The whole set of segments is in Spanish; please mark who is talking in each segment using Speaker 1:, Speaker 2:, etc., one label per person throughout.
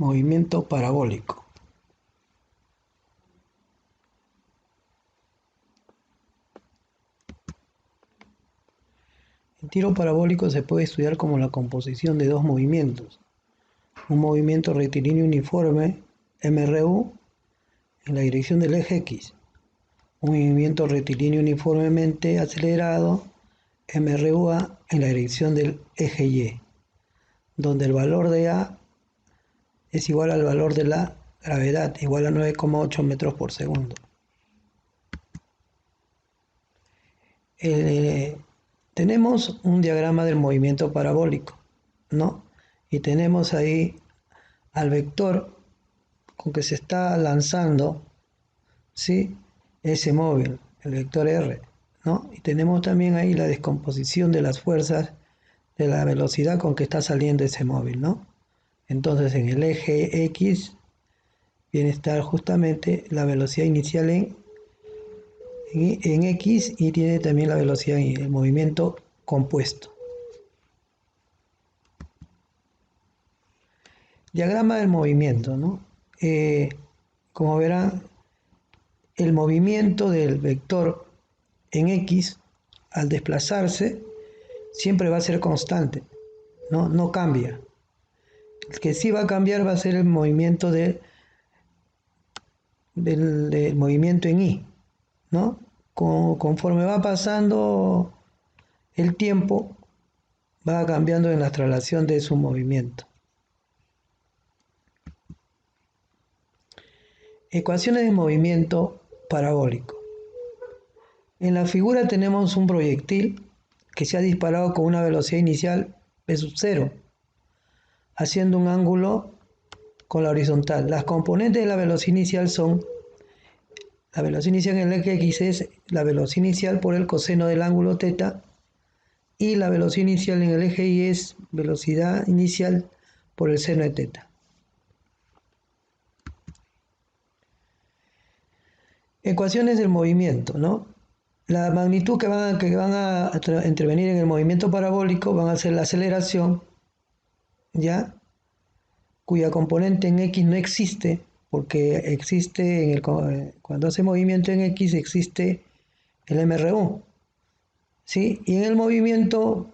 Speaker 1: Movimiento parabólico. El tiro parabólico se puede estudiar como la composición de dos movimientos. Un movimiento rectilíneo uniforme, MRU, en la dirección del eje X. Un movimiento rectilíneo uniformemente acelerado, MRUA, en la dirección del eje Y, donde el valor de A es igual al valor de la gravedad, igual a 9,8 metros por segundo. Tenemos un diagrama del movimiento parabólico, ¿no? Y tenemos ahí al vector con que se está lanzando, ¿sí?, ese móvil, el vector R, ¿no? Y tenemos también ahí la descomposición de las fuerzas de la velocidad con que está saliendo ese móvil, ¿no? Entonces en el eje X viene a estar justamente la velocidad inicial en X, y tiene también la velocidad en el movimiento compuesto. Diagrama del movimiento, ¿no? Como verán, el movimiento del vector en X al desplazarse siempre va a ser constante, ¿no? No cambia. El que sí va a cambiar va a ser el movimiento del movimiento en Y, ¿no? Conforme va pasando el tiempo, va cambiando en la traslación de su movimiento. Ecuaciones de movimiento parabólico. En la figura tenemos un proyectil que se ha disparado con una velocidad inicial v sub 0, haciendo un ángulo con la horizontal. Las componentes de la velocidad inicial son: la velocidad inicial en el eje X es la velocidad inicial por el coseno del ángulo θ, y la velocidad inicial en el eje Y es velocidad inicial por el seno de θ. Ecuaciones del movimiento, ¿no? La magnitud que van a intervenir en el movimiento parabólico van a ser la aceleración, ¿ya?, cuya componente en X no existe, porque existe cuando hace movimiento en X existe el MRU, ¿sí? Y en el movimiento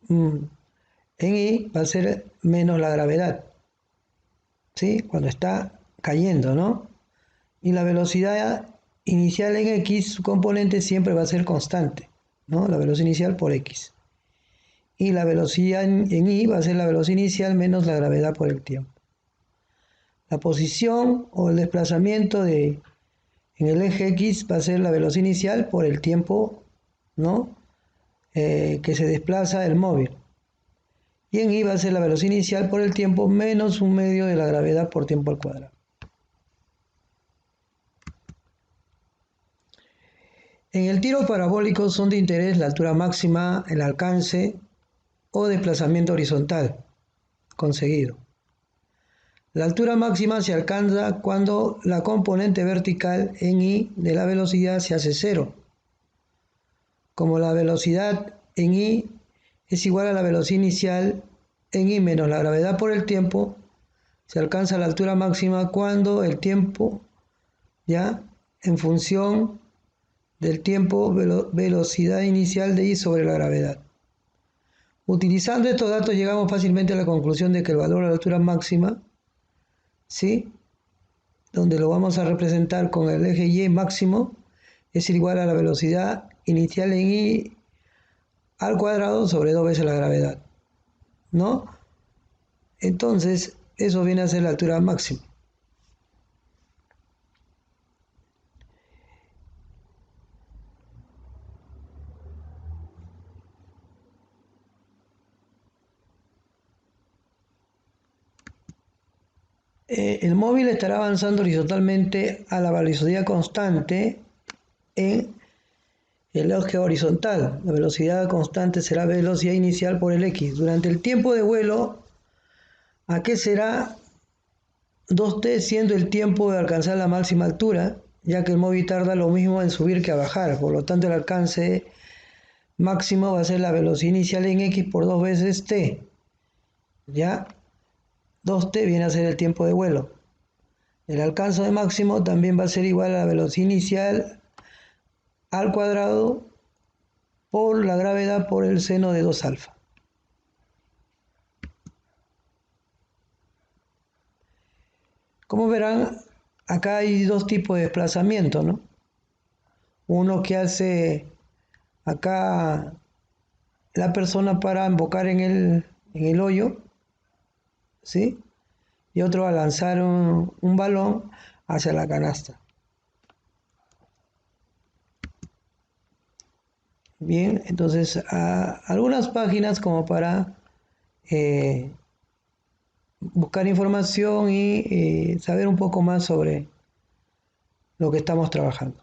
Speaker 1: en Y va a ser menos la gravedad, ¿sí?, cuando está cayendo, ¿no? Y la velocidad inicial en X, su componente siempre va a ser constante, ¿no? La velocidad inicial por X. Y la velocidad en Y va a ser la velocidad inicial menos la gravedad por el tiempo. La posición o el desplazamiento en el eje X va a ser la velocidad inicial por el tiempo, ¿no?, que se desplaza el móvil. Y en Y va a ser la velocidad inicial por el tiempo menos un medio de la gravedad por tiempo al cuadrado. En el tiro parabólico son de interés la altura máxima, el alcance o desplazamiento horizontal conseguido. La altura máxima se alcanza cuando la componente vertical en Y de la velocidad se hace cero. Como la velocidad en Y es igual a la velocidad inicial en Y menos la gravedad por el tiempo, se alcanza la altura máxima cuando el tiempo, ya, en función del tiempo, velocidad inicial de Y sobre la gravedad. Utilizando estos datos llegamos fácilmente a la conclusión de que el valor de la altura máxima, ¿sí?, donde lo vamos a representar con el eje Y máximo, es igual a la velocidad inicial en Y al cuadrado sobre 2 veces la gravedad, ¿no? Entonces, eso viene a ser la altura máxima. El móvil estará avanzando horizontalmente a la velocidad constante en el eje horizontal. La velocidad constante será velocidad inicial por el X. Durante el tiempo de vuelo, ¿a qué será 2t, siendo el tiempo de alcanzar la máxima altura, ya que el móvil tarda lo mismo en subir que a bajar? Por lo tanto, el alcance máximo va a ser la velocidad inicial en X por 2 veces t, ¿ya? 2t viene a ser el tiempo de vuelo. El alcance de máximo también va a ser igual a la velocidad inicial al cuadrado por la gravedad por el seno de 2 alfa. Como verán, acá hay dos tipos de desplazamiento, ¿no? Uno que hace acá la persona para embocar en el hoyo, ¿sí? Y otro a lanzar un balón hacia la canasta. Bien, entonces algunas páginas como para eh, buscar información y saber un poco más sobre lo que estamos trabajando.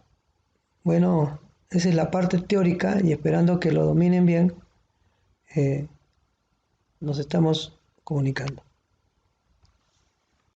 Speaker 1: Bueno, esa es la parte teórica y esperando que lo dominen bien, nos estamos comunicando.